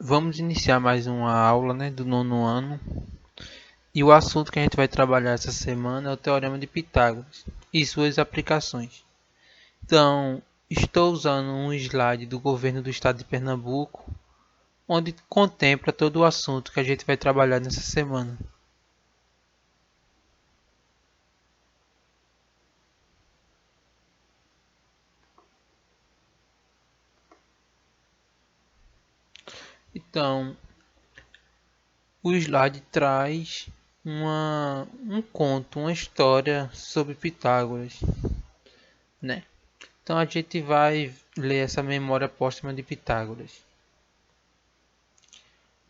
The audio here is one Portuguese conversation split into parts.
Vamos iniciar mais uma aula, do nono ano. E o assunto que a gente vai trabalhar essa semana é o Teorema de Pitágoras e suas aplicações. Então, estou usando um slide do governo do estado de Pernambuco, onde contempla todo o assunto que a gente vai trabalhar nessa semana. Então, o slide traz um conto, uma história sobre Pitágoras, né? Então a gente vai ler essa memória póstuma de Pitágoras.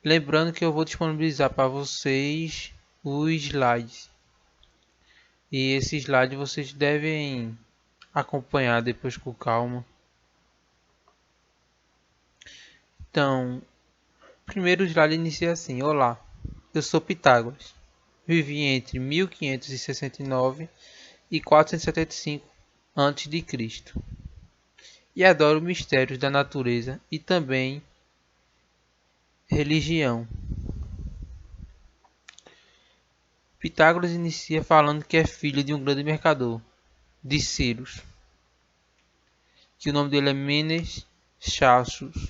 Lembrando que eu vou disponibilizar para vocês os slides. E esse slide vocês devem acompanhar depois com calma. Então, o primeiro slide inicia assim: Olá, eu sou Pitágoras. Vivi entre 1569 e 475 a.C. e adoro mistérios da natureza e também religião. Pitágoras inicia falando que é filho de um grande mercador, de Ciros, que o nome dele é Menes Chassos,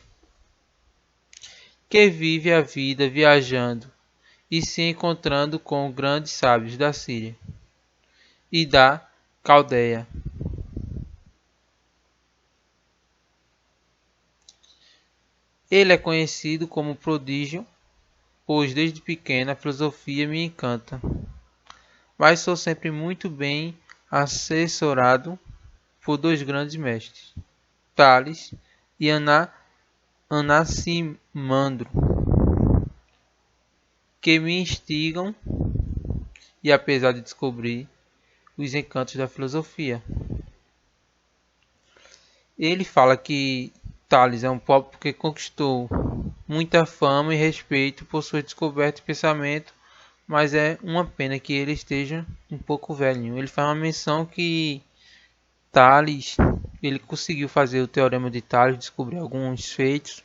que vive a vida viajando e se encontrando com grandes sábios da Síria e da Caldeia. Ele é conhecido como prodígio, pois desde pequena a filosofia me encanta, mas sou sempre muito bem assessorado por dois grandes mestres, Tales e Anaximandro, que me instigam e apesar de descobrir os encantos da filosofia. Ele fala que Tales é um pobre porque conquistou muita fama e respeito por sua descoberta e pensamento, mas é uma pena que ele esteja um pouco velhinho. Ele faz uma menção que Tales, ele conseguiu fazer o teorema de Tales, descobrir alguns feitos,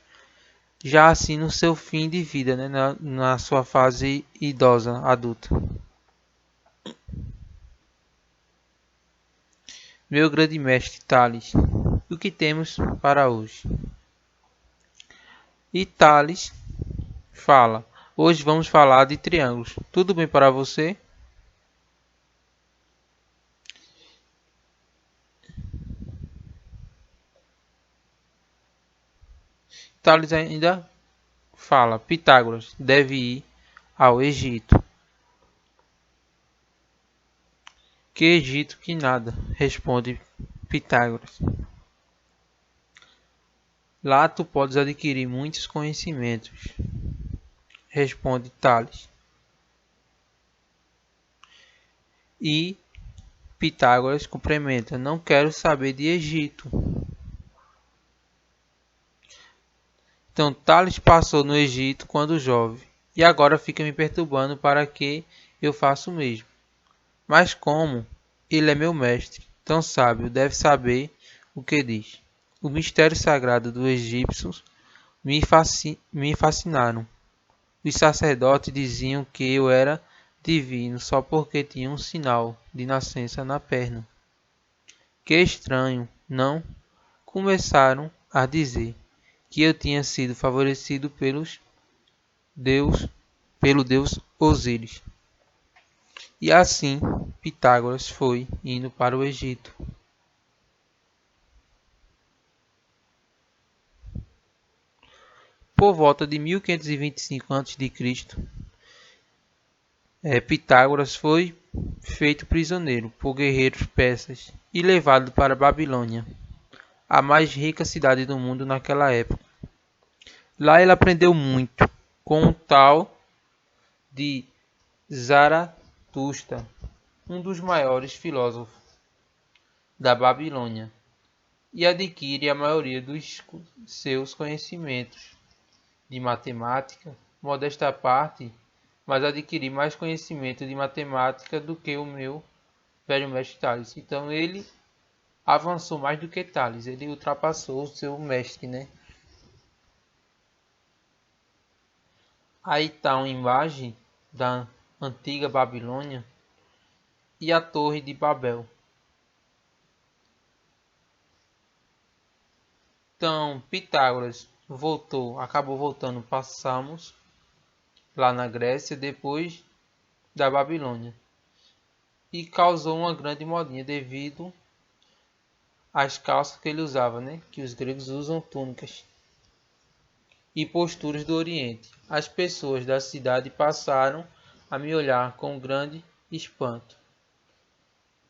já assim no seu fim de vida, na sua fase idosa, adulta. Meu grande mestre Tales, o que temos para hoje? E Tales fala: hoje vamos falar de triângulos. Tudo bem para você? Tales ainda fala: Pitágoras deve ir ao Egito. Que Egito que nada, responde Pitágoras. Lá tu podes adquirir muitos conhecimentos, responde Tales. E Pitágoras complementa: não quero saber de Egito. Então Tales passou no Egito quando jovem, e agora fica me perturbando para que eu faça o mesmo. Mas como ele é meu mestre, tão sábio, deve saber o que diz. O mistério sagrado dos egípcios me fascinaram. Os sacerdotes diziam que eu era divino só porque tinha um sinal de nascença na perna. Que estranho, não? Começaram a dizer que eu tinha sido favorecido Deus, pelo deus Osíris. E assim Pitágoras foi indo para o Egito. Por volta de 1525 a.C., Pitágoras foi feito prisioneiro por guerreiros persas e levado para Babilônia, a mais rica cidade do mundo naquela época. Lá ele aprendeu muito com um tal de Zaratustra, um dos maiores filósofos da Babilônia, e adquire a maioria dos seus conhecimentos de matemática, modesta parte, mas adquiri mais conhecimento de matemática do que o meu velho mestre Tales. Então ele avançou mais do que Tales, ele ultrapassou o seu mestre, Aí está uma imagem da antiga Babilônia e a Torre de Babel. Então, Pitágoras acabou voltando para Samos, lá na Grécia, depois da Babilônia, e causou uma grande modinha devido às calças que ele usava, né? Que os gregos usam túnicas, e posturas do Oriente. As pessoas da cidade passaram a me olhar com grande espanto.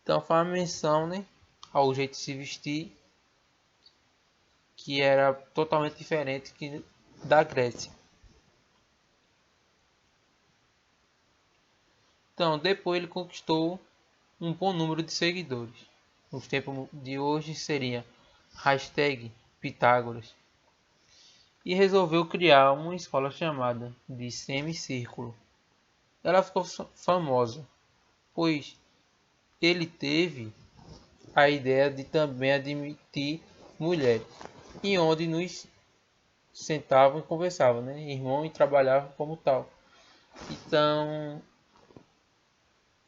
Então, foi uma menção, né, ao jeito de se vestir, que era totalmente diferente da Grécia. Então, depois ele conquistou um bom número de seguidores. Nos tempos de hoje seria #Pitágoras. E resolveu criar uma escola chamada de Semicírculo. Ela ficou famosa, pois ele teve a ideia de também admitir mulheres, e onde nos sentavam e conversavam, né? Irmão, e trabalhavam como tal. Então,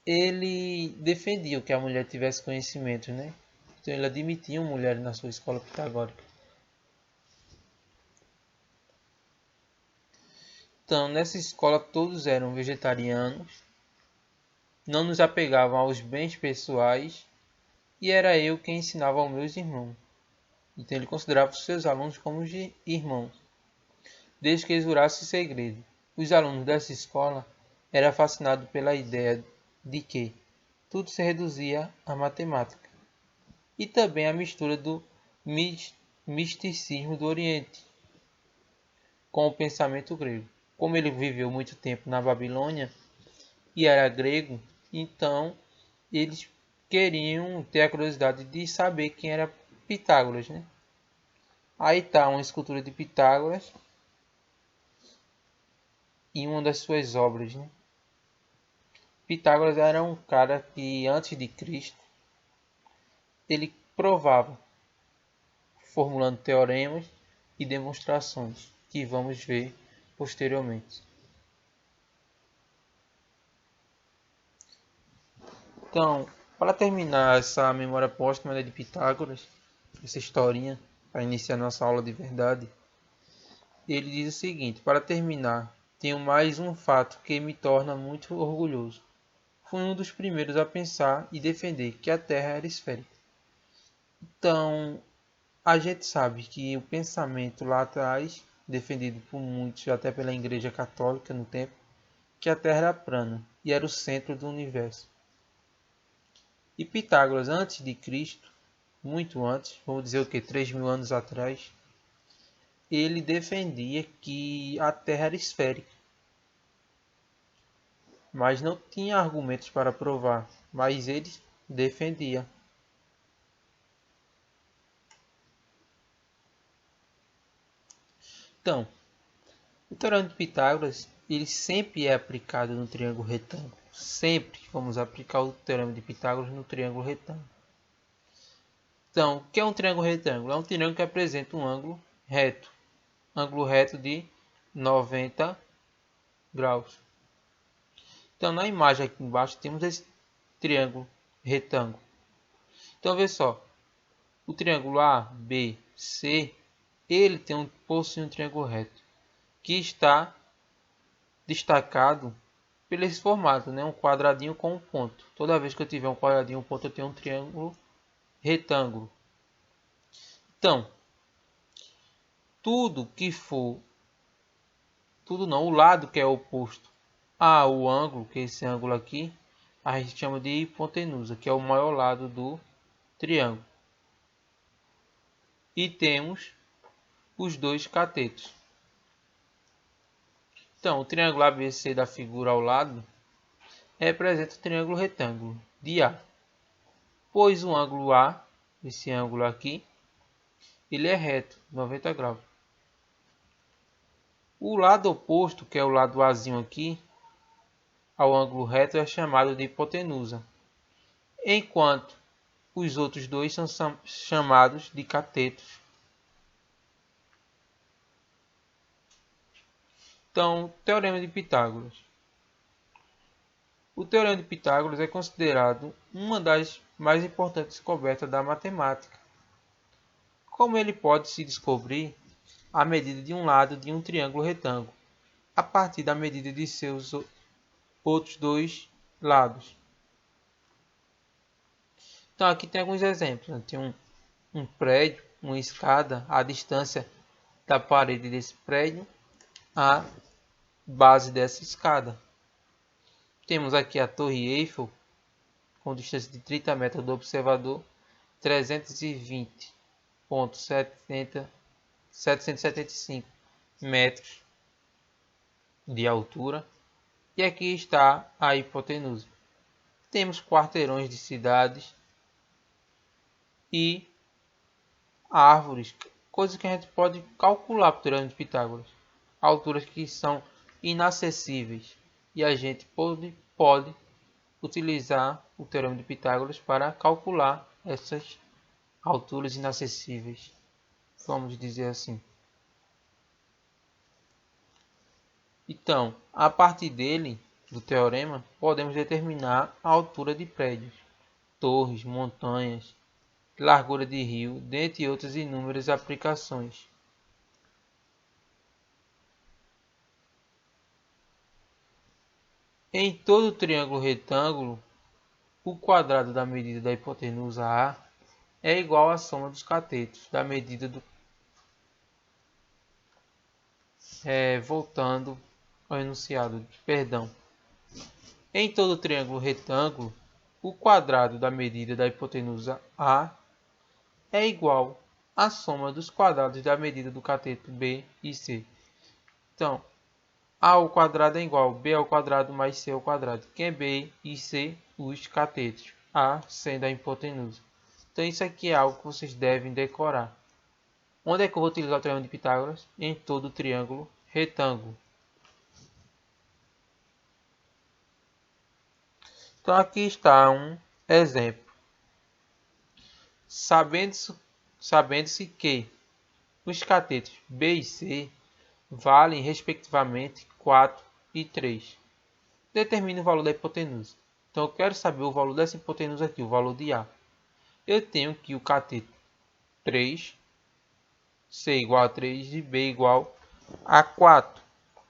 ele defendia que a mulher tivesse conhecimento, né? Então ele admitia mulheres na sua escola pitagórica. Então, nessa escola todos eram vegetarianos, não nos apegavam aos bens pessoais, e era eu quem ensinava aos meus irmãos. Então ele considerava os seus alunos como irmãos, desde que eles jurassem segredo. Os alunos dessa escola eram fascinados pela ideia de que tudo se reduzia à matemática, e também a mistura do misticismo do Oriente com o pensamento grego. Como ele viveu muito tempo na Babilônia e era grego, então eles queriam ter a curiosidade de saber quem era Pitágoras, né? Aí está uma escultura de Pitágoras em uma das suas obras, né? Pitágoras era um cara que antes de Cristo ele provava, formulando teoremas e demonstrações que vamos ver posteriormente. Então, para terminar essa memória póstuma de Pitágoras, essa historinha, para iniciar nossa aula de verdade, ele diz o seguinte: para terminar, tenho mais um fato que me torna muito orgulhoso. Fui um dos primeiros a pensar e defender que a Terra era esférica. Então, a gente sabe que o pensamento lá atrás, defendido por muitos, até pela Igreja Católica no tempo, que a Terra era plana e era o centro do universo. E Pitágoras, antes de Cristo, muito antes, vamos dizer o que, 3.000 anos atrás, ele defendia que a Terra era esférica, mas não tinha argumentos para provar, mas ele defendia. Então, o teorema de Pitágoras ele sempre é aplicado no triângulo retângulo. Sempre vamos aplicar o teorema de Pitágoras no triângulo retângulo. Então, o que é um triângulo retângulo? É um triângulo que apresenta um ângulo reto de 90 graus. Então, na imagem aqui embaixo temos esse triângulo retângulo. Então, vê só, o triângulo ABC, ele possui um triângulo reto, que está destacado pelo esse formato, né? Um quadradinho com um ponto. Toda vez que eu tiver um quadradinho e um ponto, eu tenho um triângulo retângulo. Então, tudo não, o lado que é oposto ao ângulo, que é esse ângulo aqui, a gente chama de hipotenusa, que é o maior lado do triângulo. E temos os dois catetos. Então, o triângulo ABC da figura ao lado representa o triângulo retângulo de A, pois o ângulo A, esse ângulo aqui, ele é reto, 90 graus. O lado oposto, que é o lado Azinho aqui, ao ângulo reto, é chamado de hipotenusa, enquanto os outros dois são chamados de catetos. Então, Teorema de Pitágoras. O Teorema de Pitágoras é considerado uma das mais importantes descobertas da matemática. Como ele pode se descobrir a medida de um lado de um triângulo retângulo, a partir da medida de seus outros dois lados. Então aqui tem alguns exemplos. Tem um prédio, uma escada, a distância da parede desse prédio à base dessa escada. Temos aqui a Torre Eiffel, com distância de 30 metros do observador, 320,775 metros de altura. E aqui está a hipotenusa. Temos quarteirões de cidades e árvores, coisas que a gente pode calcular para o Teorema de Pitágoras. Alturas que são inacessíveis. E a gente pode utilizar o Teorema de Pitágoras para calcular essas alturas inacessíveis. Vamos dizer assim. Então, a partir dele, do teorema, podemos determinar a altura de prédios, torres, montanhas, largura de rio, dentre outras inúmeras aplicações. Em todo triângulo retângulo, o quadrado da medida da hipotenusa A é igual à soma dos catetos da medida do... voltando ao enunciado, perdão. Em todo triângulo retângulo, o quadrado da medida da hipotenusa A é igual à soma dos quadrados da medida do cateto B e C. Então, A ao quadrado é igual a B ao quadrado mais C ao quadrado, que é B e C, os catetos, A sendo a hipotenusa. Então, isso aqui é algo que vocês devem decorar. Onde é que eu vou utilizar o Teorema de Pitágoras? Em todo triângulo retângulo. Então, aqui está um exemplo. Sabendo-se que os catetos B e C valem respectivamente 4 e 3. Determine o valor da hipotenusa. Então eu quero saber o valor dessa hipotenusa aqui, o valor de A. Eu tenho que o cateto 3, C igual a 3 e B igual a 4.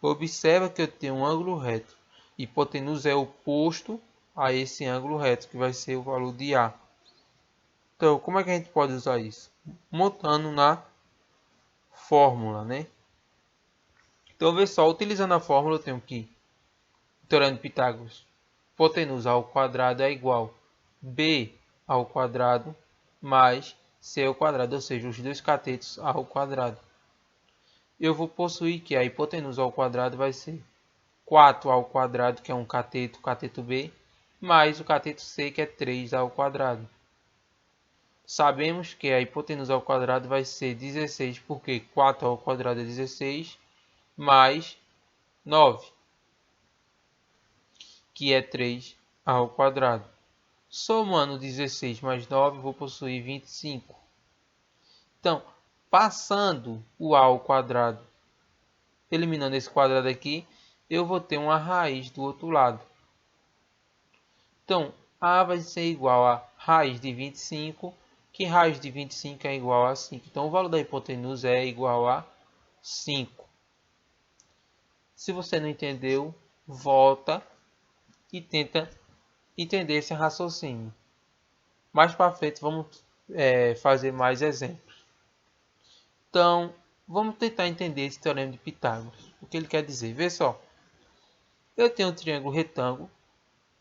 Observa que eu tenho um ângulo reto. Hipotenusa é oposto a esse ângulo reto, que vai ser o valor de A. Então, como é que a gente pode usar isso? Montando na fórmula, né? Então, vê só, utilizando a fórmula, eu tenho que o Teorema de Pitágoras, hipotenusa ao quadrado é igual a B ao quadrado mais C ao quadrado, ou seja, os dois catetos ao quadrado. Eu vou possuir que a hipotenusa ao quadrado vai ser 4 ao quadrado, que é um cateto, cateto B, mais o cateto C, que é 3 ao quadrado. Sabemos que a hipotenusa ao quadrado vai ser 16, porque 4 ao quadrado é 16, mais 9, que é 3 ao quadrado. Somando 16 mais 9, vou possuir 25. Então, passando o A ao quadrado, eliminando esse quadrado aqui, eu vou ter uma raiz do outro lado. Então, A vai ser igual a raiz de 25, que raiz de 25 é igual a 5. Então, o valor da hipotenusa é igual a 5. Se você não entendeu, volta e tenta entender esse raciocínio. Mais para frente, vamos fazer mais exemplos. Então, vamos tentar entender esse teorema de Pitágoras. O que ele quer dizer? Vê só. Eu tenho um triângulo retângulo,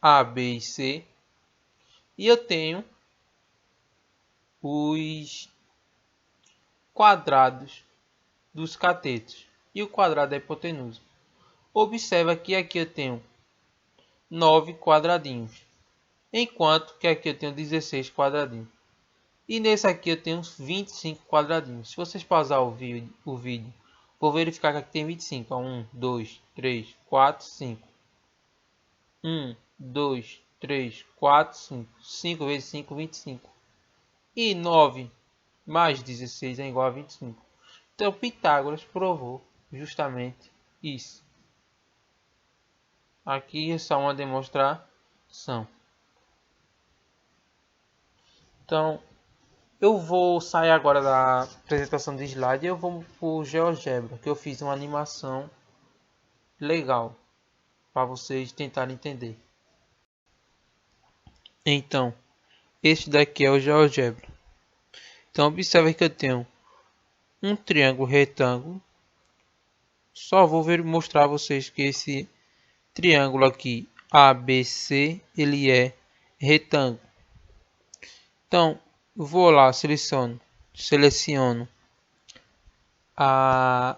A, B e C. E eu tenho os quadrados dos catetos e o quadrado da hipotenusa. Observa que aqui eu tenho 9 quadradinhos, enquanto que aqui eu tenho 16 quadradinhos. E nesse aqui eu tenho 25 quadradinhos. Se vocês pausar o vídeo, vou verificar que aqui tem 25. 1, 2, 3, 4, 5. 1, 2, 3, 4, 5. 5 vezes 5, 25. E 9 mais 16 é igual a 25. Então Pitágoras provou justamente isso. Aqui é só uma demonstração. Então, eu vou sair agora da apresentação de slide e eu vou para o GeoGebra, que eu fiz uma animação legal para vocês tentarem entender. Então, este daqui é o GeoGebra. Então, observe que eu tenho um triângulo retângulo. Só vou mostrar a vocês que esse triângulo aqui, ABC, ele é retângulo. Então, vou lá, seleciono para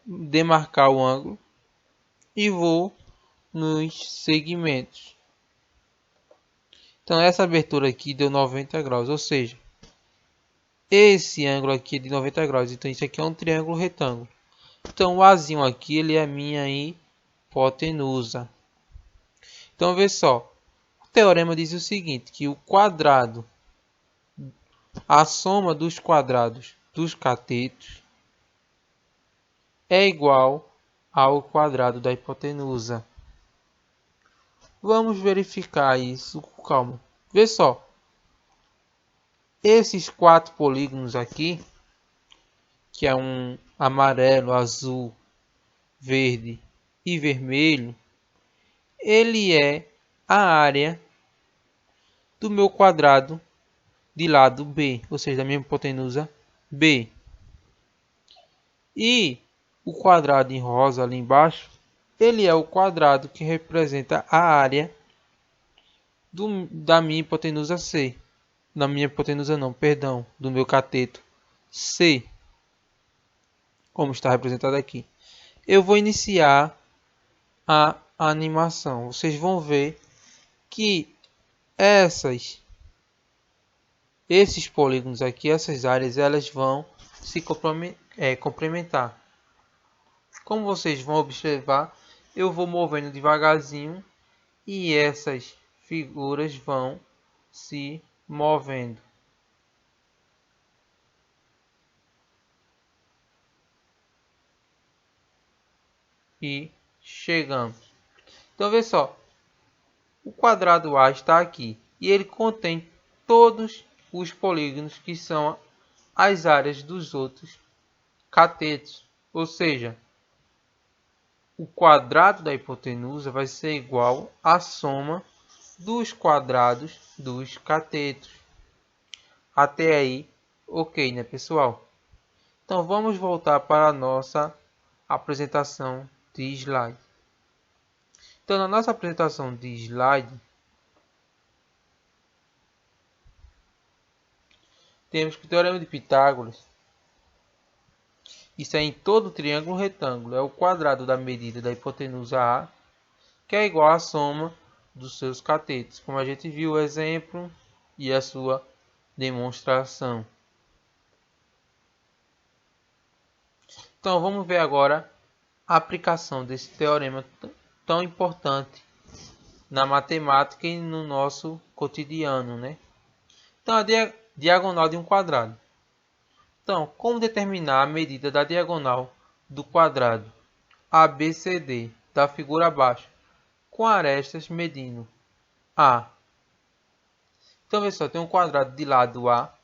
demarcar o ângulo e vou nos segmentos. Então, essa abertura aqui deu 90 graus, ou seja, esse ângulo aqui é de 90 graus. Então, isso aqui é um triângulo retângulo. Então, o Azinho aqui, ele é a minha hipotenusa. Então, vê só. O teorema diz o seguinte, que o quadrado, a soma dos quadrados dos catetos é igual ao quadrado da hipotenusa. Vamos verificar isso com calma. Vê só. Esses 4 polígonos aqui, que é um amarelo, azul, verde e vermelho, ele é a área do meu quadrado de lado B, ou seja, da minha hipotenusa B. E o quadrado em rosa ali embaixo, ele é o quadrado que representa a área da minha hipotenusa C. Da minha hipotenusa não, perdão, do meu cateto C, como está representado aqui. Eu vou iniciar a animação. Vocês vão ver que esses polígonos aqui, essas áreas, elas vão se complementar. Como vocês vão observar, eu vou movendo devagarzinho e essas figuras vão se movendo. E chegamos. Então, vê só. O quadrado A está aqui e ele contém todos os polígonos que são as áreas dos outros catetos. Ou seja, o quadrado da hipotenusa vai ser igual à soma dos quadrados dos catetos. Até aí, ok, né, pessoal? Então, vamos voltar para a nossa apresentação de slide. Então, na nossa apresentação de slide, temos que o teorema de Pitágoras, isso é em todo triângulo retângulo, é o quadrado da medida da hipotenusa A, que é igual à soma dos seus catetos, como a gente viu o exemplo e a sua demonstração. Então, vamos ver agora a aplicação desse teorema tão importante na matemática e no nosso cotidiano, né? Então, a diagonal de um quadrado. Então, como determinar a medida da diagonal do quadrado ABCD da figura abaixo, com arestas medindo A? Então, veja só, tem um quadrado de lado A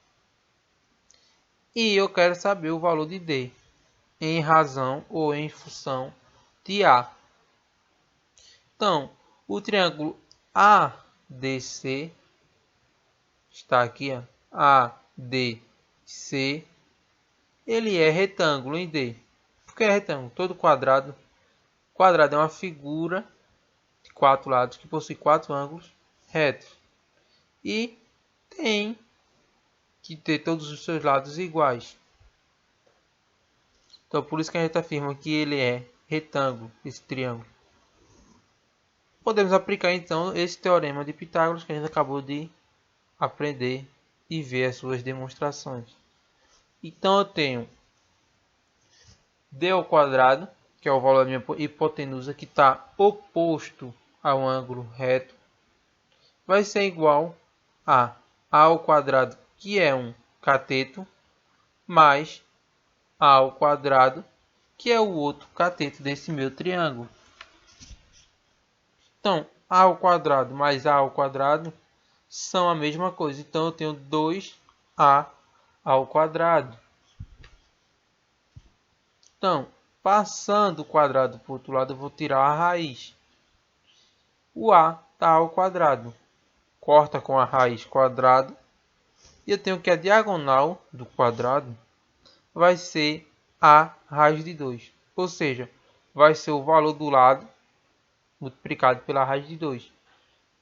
e eu quero saber o valor de D em razão ou em função de A. Então, o triângulo ADC está aqui, ó, ADC, ele é retângulo em D. Por que é retângulo? Todo quadrado é uma figura de 4 lados que possui 4 ângulos retos. E tem que ter todos os seus lados iguais. Então, por isso que a gente afirma que ele é retângulo, esse triângulo. Podemos aplicar, então, esse teorema de Pitágoras que a gente acabou de aprender e ver as suas demonstrações. Então, eu tenho D ao quadrado, que é o valor da minha hipotenusa, que está oposto ao ângulo reto, vai ser igual a A ao quadrado, que é um cateto, mais A ao quadrado, que é o outro cateto desse meu triângulo. Então, a ao quadrado mais a ao quadrado são a mesma coisa. Então, eu tenho 2a ao quadrado. Então, passando o quadrado para o outro lado, eu vou tirar a raiz. O a está ao quadrado. Corta com a raiz quadrado. E eu tenho que a diagonal do quadrado vai ser a raiz de 2. Ou seja, vai ser o valor do lado multiplicado pela raiz de 2.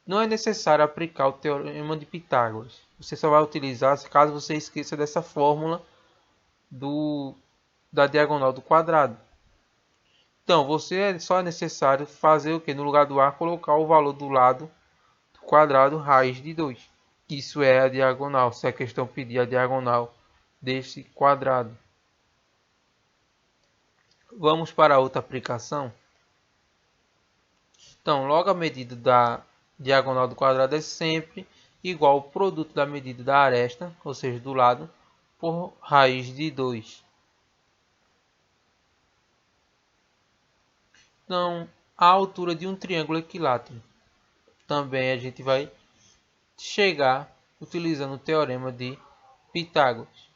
Não é necessário aplicar o teorema de Pitágoras. Você só vai utilizar caso você esqueça dessa fórmula da diagonal do quadrado. Então, só é necessário fazer o que? No lugar do a, colocar o valor do lado do quadrado raiz de 2. Isso é a diagonal, se a questão pedir a diagonal deste quadrado. Vamos para outra aplicação. Então, logo a medida da diagonal do quadrado é sempre igual ao produto da medida da aresta, ou seja, do lado, por raiz de 2. Então, a altura de um triângulo equilátero. Também a gente vai chegar utilizando o teorema de Pitágoras.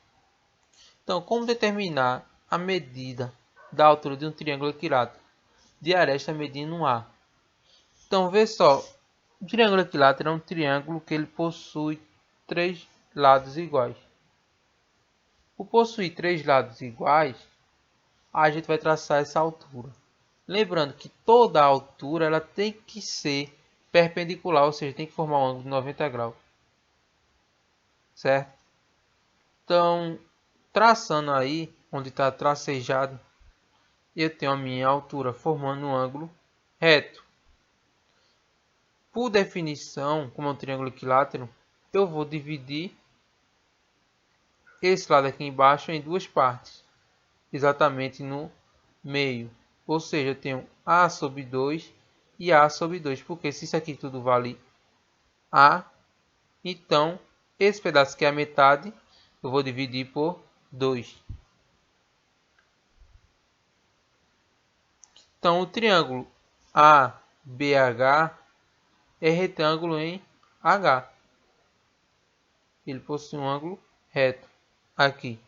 Então, como determinar a medida da altura de um triângulo equilátero de aresta medindo A? Então, vê só, o triângulo equilátero é um triângulo que ele possui 3 lados iguais. Por possuir 3 lados iguais, a gente vai traçar essa altura. Lembrando que toda a altura ela tem que ser perpendicular, ou seja, tem que formar um ângulo de 90 graus. Certo? Então, traçando aí, onde está tracejado, eu tenho a minha altura formando um ângulo reto. Por definição, como é um triângulo equilátero, eu vou dividir esse lado aqui embaixo em duas partes, exatamente no meio. Ou seja, eu tenho A sobre 2 e A sobre 2, porque se isso aqui tudo vale A, então esse pedaço que é a metade, eu vou dividir por 2. Então, o triângulo ABH é retângulo em H. Ele possui um ângulo reto aqui.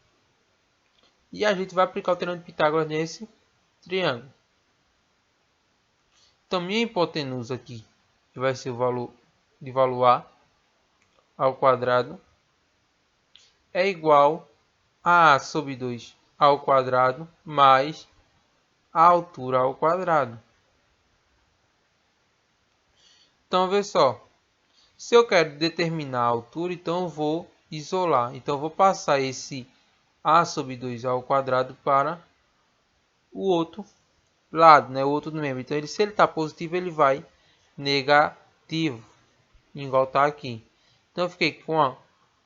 E a gente vai aplicar o teorema de Pitágoras nesse triângulo. Então, minha hipotenusa aqui, que vai ser o valor de valor A ao quadrado, é igual a A sobre 2 ao quadrado mais a altura ao quadrado. Então, vê só. Se eu quero determinar a altura, então eu vou isolar. Então, eu vou passar esse A sobre 2 ao quadrado para o outro lado, né? O outro membro. Então, se ele está positivo, ele vai negativo, igual está aqui. Então, eu fiquei com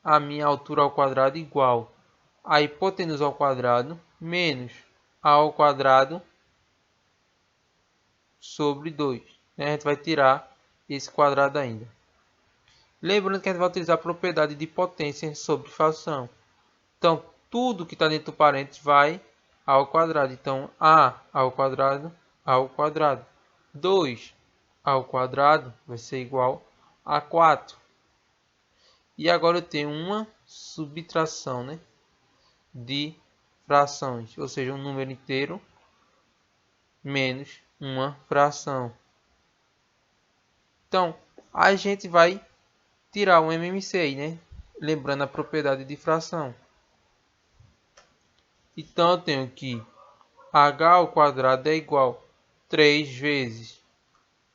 a minha altura ao quadrado igual a hipotenusa ao quadrado menos A ao quadrado sobre 2. A gente vai tirar esse quadrado ainda. Lembrando que a gente vai utilizar a propriedade de potência sobre fração. Então, tudo que está dentro do parênteses vai ao quadrado. Então, A ao quadrado, 2 ao quadrado vai ser igual a 4. E agora eu tenho uma subtração, né, de frações, ou seja, um número inteiro menos uma fração. Então, a gente vai tirar um MMC aí, né? Lembrando a propriedade de fração. Então, eu tenho que h ao quadrado é igual a 3 vezes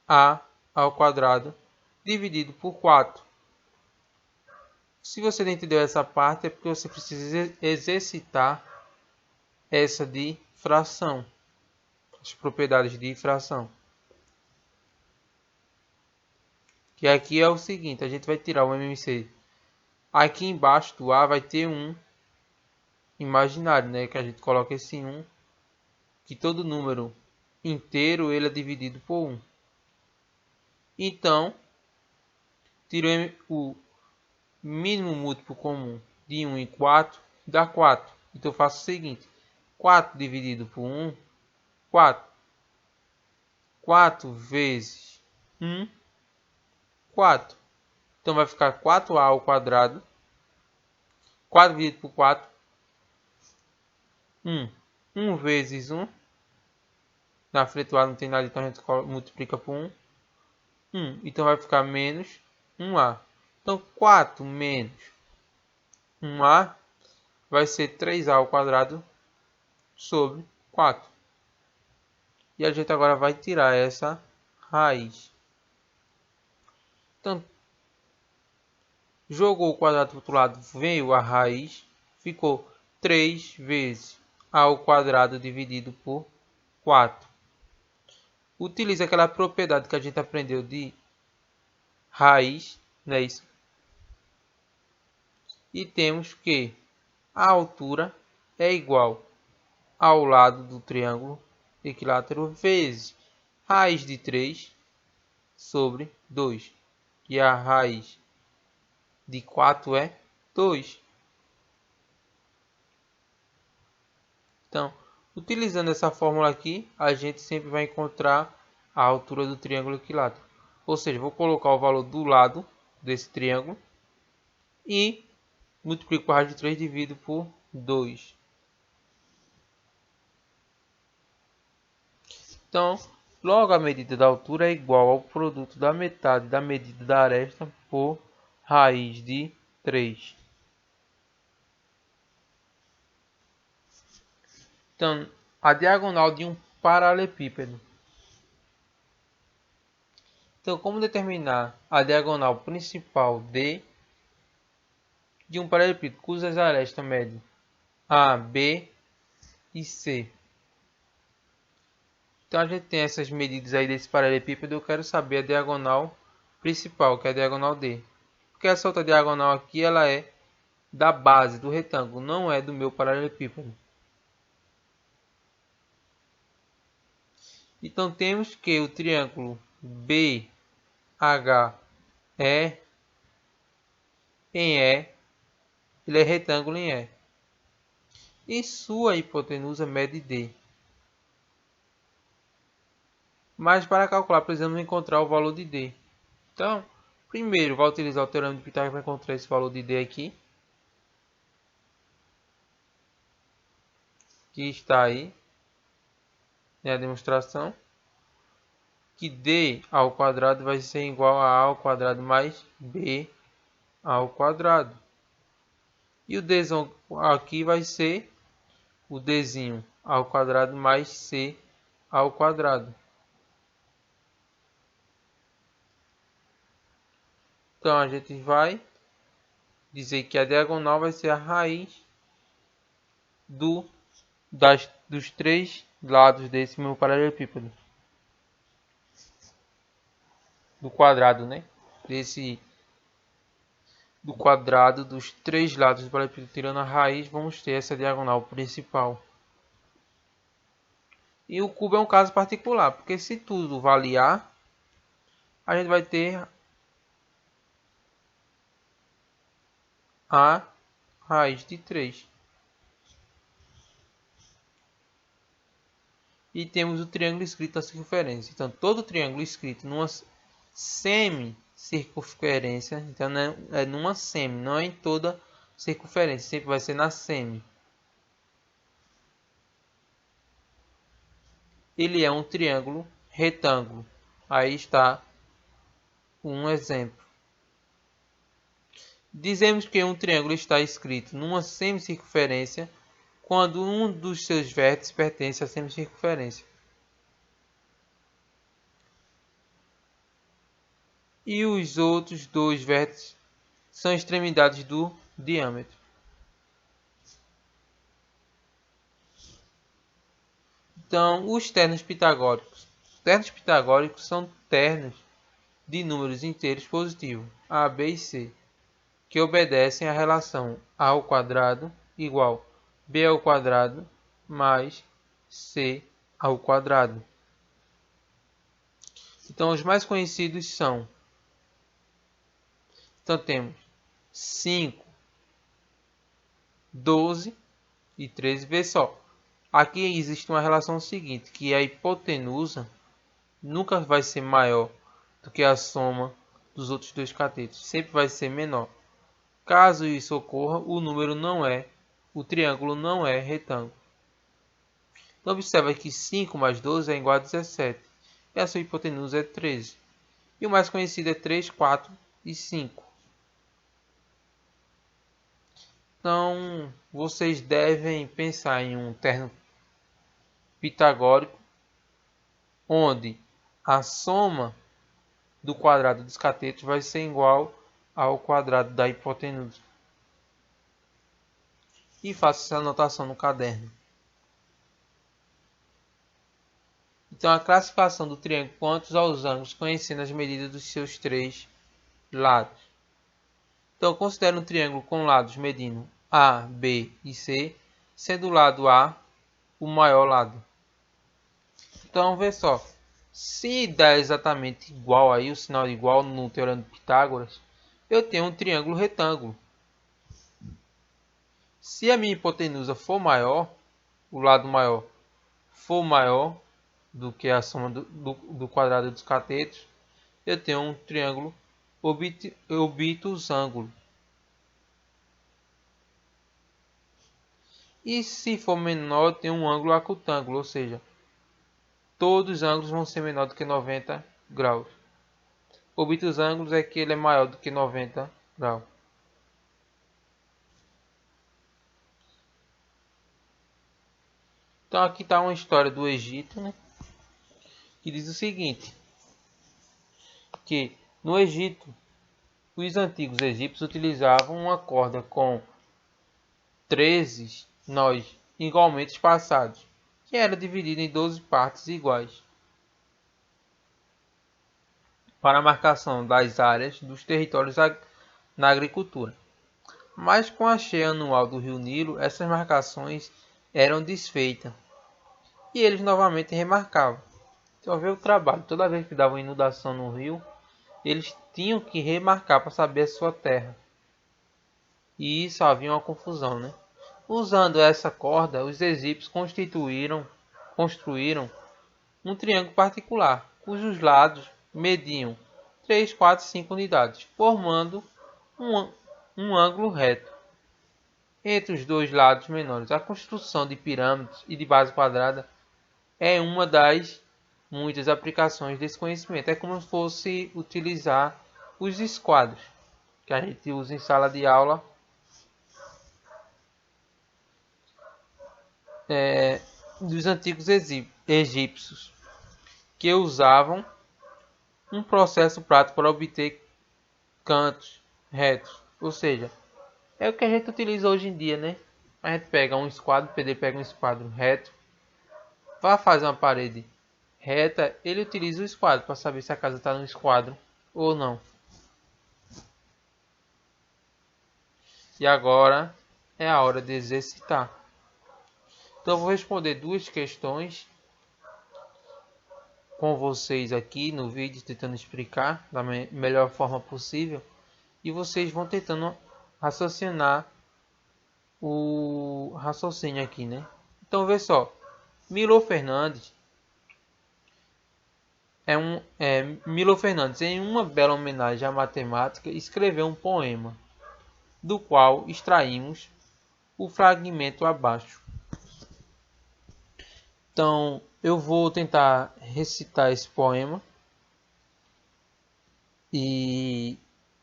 a ao quadrado dividido por 4. Se você não entendeu essa parte, é porque você precisa exercitar essa de fração, as propriedades de fração. Que aqui é o seguinte, a gente vai tirar o MMC. Aqui embaixo do A vai ter um imaginário, né? Que a gente coloca esse 1, que todo número inteiro ele é dividido por 1. Então, tiro o mínimo múltiplo comum de 1 e 4, dá 4. Então, eu faço o seguinte, 4 dividido por 1, 4. 4 vezes 1, 4. Então vai ficar 4a ao quadrado. 4 dividido por 4. 1. 1 vezes 1. Na frente do A não tem nada, então a gente multiplica por 1. 1. Então vai ficar menos 1a. Então 4 menos 1a vai ser 3a ao quadrado sobre 4. E a gente agora vai tirar essa raiz. Então, jogou o quadrado para o outro lado, veio a raiz, ficou 3 vezes a ao quadrado dividido por 4. Utiliza aquela propriedade que a gente aprendeu de raiz, não é isso? E temos que a altura é igual ao lado do triângulo equilátero vezes raiz de 3 sobre 2. E a raiz de 4 é 2. Então, utilizando essa fórmula aqui, a gente sempre vai encontrar a altura do triângulo equilátero. Ou seja, vou colocar o valor do lado desse triângulo e multiplico a raiz de 3 dividido por 2. Então, logo a medida da altura é igual ao produto da metade da medida da aresta por raiz de 3. Então, a diagonal de um paralelepípedo. Então, como determinar a diagonal principal de um paralelepípedo cujas arestas medem A, B e C? Então, a gente tem essas medidas aí desse paralelepípedo. Eu quero saber a diagonal principal, que é a diagonal D. Porque essa outra diagonal aqui, ela é da base do retângulo, não é do meu paralelepípedo. Então, temos que o triângulo BHE em E, ele é retângulo em E. E sua hipotenusa mede D. Mas para calcular, precisamos encontrar o valor de D. Então, primeiro, vai utilizar o teorema de Pitágoras para encontrar esse valor de D aqui. Que está aí, na demonstração. Que D ao quadrado vai ser igual a ao quadrado mais B ao quadrado. E o Dzão aqui vai ser o Dzinho ao quadrado mais C ao quadrado. Então, a gente vai dizer que a diagonal vai ser a raiz dos três lados desse meu paralelepípedo. Do quadrado, né? Do quadrado dos três lados do paralelepípedo, tirando a raiz, vamos ter essa diagonal principal. E o cubo é um caso particular, porque se tudo vale A, a gente vai ter a raiz de 3. E temos o triângulo escrito na circunferência. Então, todo triângulo escrito numa semicircunferência, então é numa semi, não é em toda circunferência, sempre vai ser na semi. Ele é um triângulo retângulo. Aí está um exemplo. Dizemos que um triângulo está escrito numa semicircunferência quando um dos seus vértices pertence à semicircunferência. E os outros dois vértices são extremidades do diâmetro. Então, os ternos pitagóricos. Ternos pitagóricos são ternos de números inteiros positivos, A, B e C, que obedecem à relação A ao quadrado igual B ao quadrado mais C ao quadrado. Então, os mais conhecidos são... Então, temos 5, 12 e 13. Vê só, aqui existe uma relação seguinte, que a hipotenusa nunca vai ser maior do que a soma dos outros dois catetos. Sempre vai ser menor. Caso isso ocorra, o triângulo não é retângulo. Então observa que 5 mais 12 é igual a 17. E a sua hipotenusa é 13. E o mais conhecido é 3, 4 e 5. Então, vocês devem pensar em um termo pitagórico, onde a soma do quadrado dos catetos vai ser igual ao quadrado da hipotenusa. E faça essa anotação no caderno. Então, a classificação do triângulo quanto aos ângulos, conhecendo as medidas dos seus três lados. Então, considere um triângulo com lados medindo A, B e C, sendo o lado A o maior lado. Então, vê só. Se der exatamente igual aí, o sinal igual no teorema de Pitágoras, eu tenho um triângulo retângulo. Se a minha hipotenusa for maior, o lado maior for maior do que a soma do quadrado dos catetos, eu tenho um triângulo obtusângulo. E se for menor, eu tenho um ângulo acutângulo, ou seja, todos os ângulos vão ser menor do que 90 graus. Obtusângulos é que ele é maior do que 90 graus. Então aqui está uma história do Egito, né? Que diz o seguinte, que no Egito, os antigos egípcios utilizavam uma corda com 13 nós igualmente espaçados, que era dividida em 12 partes iguais, para a marcação das áreas dos territórios na agricultura. Mas com a cheia anual do rio Nilo, essas marcações eram desfeitas e eles novamente remarcavam. Então veio o trabalho. Toda vez que dava uma inundação no rio, eles tinham que remarcar para saber a sua terra. E isso havia uma confusão, né? Usando essa corda, os egípcios construíram um triângulo particular, cujos lados mediam 3, 4 e 5 unidades, formando um ângulo reto entre os dois lados menores. A construção de pirâmides e de base quadrada é uma das muitas aplicações desse conhecimento. É como se fosse utilizar os esquadros que a gente usa em sala de aula, dos antigos egípcios, que usavam um processo prático para obter cantos retos. Ou seja, é o que a gente utiliza hoje em dia, né? A gente pega um esquadro, o PD pega um esquadro reto, vai fazer uma parede reta, ele utiliza o esquadro para saber se a casa está no esquadro ou não. E agora é a hora de exercitar. Então eu vou responder duas questões com vocês aqui no vídeo, tentando explicar da melhor forma possível. E vocês vão tentando raciocinar o raciocínio aqui, né? Então vê só. Milo Fernandes, em uma bela homenagem à matemática, escreveu um poema, do qual extraímos o fragmento abaixo. Então, eu vou tentar recitar esse poema. E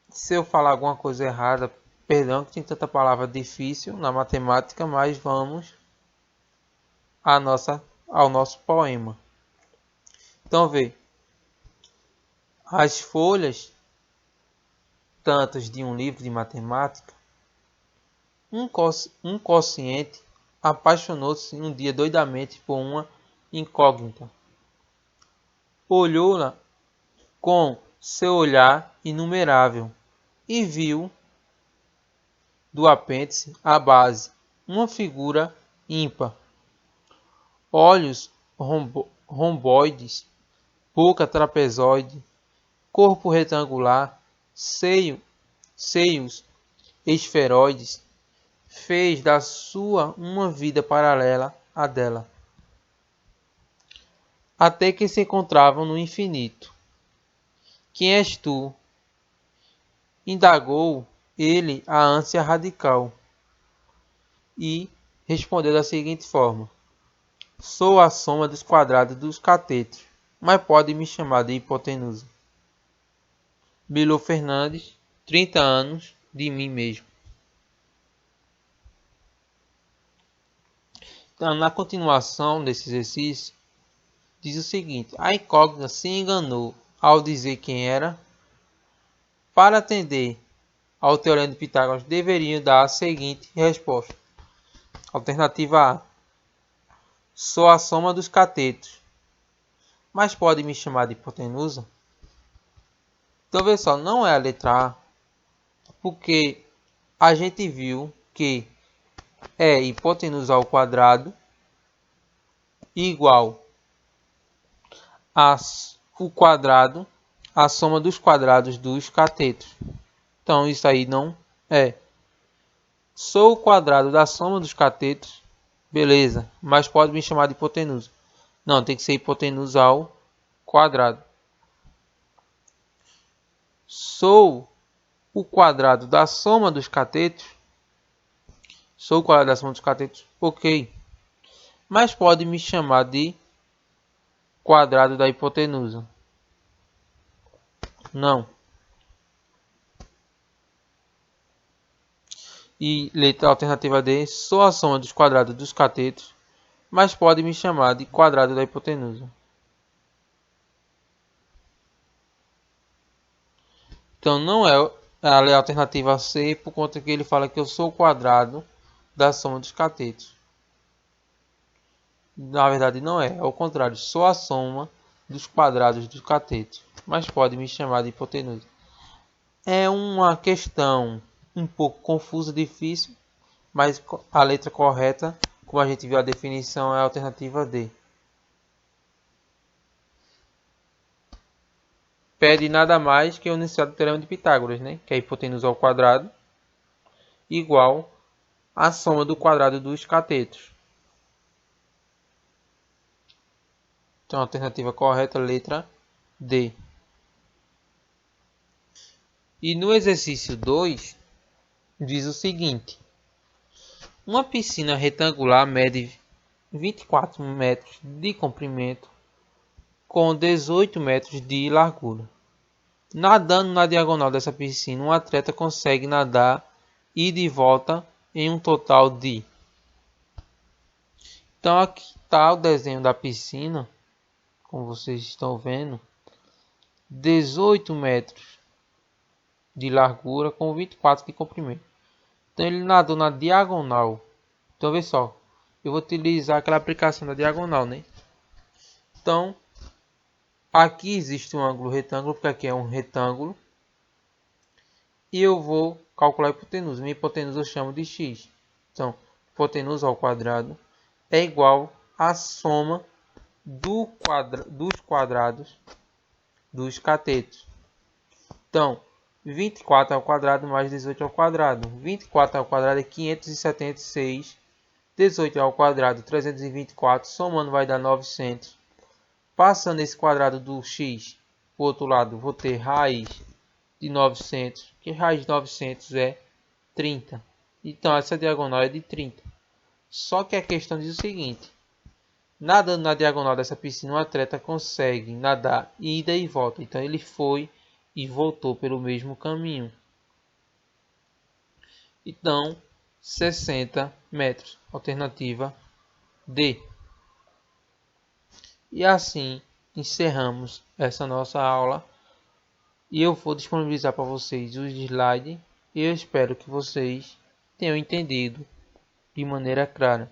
se eu falar alguma coisa errada, perdão, que tem tanta palavra difícil na matemática, mas vamos ao nosso poema. Então, vê. As folhas tantas de um livro de matemática, um consciente apaixonou-se um dia doidamente por uma incógnita. Olhou-la com seu olhar inumerável e viu do apêndice à base uma figura ímpar. Olhos romboides, boca trapezoide, corpo retangular, seios esferoides, fez da sua uma vida paralela à dela, até que se encontravam no infinito. Quem és tu? Indagou ele a ânsia radical e respondeu da seguinte forma: sou a soma dos quadrados dos catetos, mas pode me chamar de hipotenusa. Bilu Fernandes, 30 anos, de mim mesmo. Então, na continuação desse exercício, diz o seguinte: a incógnita se enganou ao dizer quem era. Para atender ao teorema de Pitágoras, deveriam dar a seguinte resposta. Alternativa A: sou a soma dos catetos, mas pode me chamar de hipotenusa? Então, veja só, não é a letra A, porque a gente viu que é hipotenusa ao quadrado igual a o quadrado, a soma dos quadrados dos catetos. Então, isso aí não é. Sou o quadrado da soma dos catetos, beleza, mas pode me chamar de hipotenusa. Não, tem que ser hipotenusa ao quadrado. Sou o quadrado da soma dos catetos. Sou o quadrado da soma dos catetos, ok. Mas pode me chamar de quadrado da hipotenusa. Não. E letra alternativa D, sou a soma dos quadrados dos catetos, mas pode me chamar de quadrado da hipotenusa. Então não é a alternativa C, por conta que ele fala que eu sou o quadrado da soma dos catetos. Na verdade não é, ao contrário, sou a soma dos quadrados dos catetos, mas pode me chamar de hipotenusa. É uma questão um pouco confusa, difícil, mas a letra correta, como a gente viu a definição, é a alternativa D. Pede nada mais que o enunciado do teorema de Pitágoras, né? Que é a hipotenusa ao quadrado igual a soma do quadrado dos catetos. Então, a alternativa correta, letra D. E no exercício 2, diz o seguinte: uma piscina retangular mede 24 metros de comprimento com 18 metros de largura. Nadando na diagonal dessa piscina, um atleta consegue nadar ida e volta em um total de... Então aqui está o desenho da piscina, como vocês estão vendo, 18 metros de largura com 24 de comprimento. Então ele nadou na diagonal. Então vê só, eu vou utilizar aquela aplicação da diagonal, né? Então aqui existe um ângulo retângulo, porque aqui é um retângulo. E eu vou calcular a hipotenusa. Minha hipotenusa eu chamo de x. Então, hipotenusa ao quadrado é igual à soma dos quadrados dos catetos. Então, 24 ao quadrado mais 18 ao quadrado. 24 ao quadrado é 576. 18 ao quadrado, 324. Somando vai dar 900. Passando esse quadrado do x para o outro lado, vou ter raiz de 900, que raiz de 900 é 30. Então, essa diagonal é de 30. Só que a questão diz o seguinte: nadando na diagonal dessa piscina, um atleta consegue nadar ida e volta. Então, ele foi e voltou pelo mesmo caminho. Então, 60 metros. Alternativa D. E assim encerramos essa nossa aula. E eu vou disponibilizar para vocês os slides. E eu espero que vocês tenham entendido de maneira clara.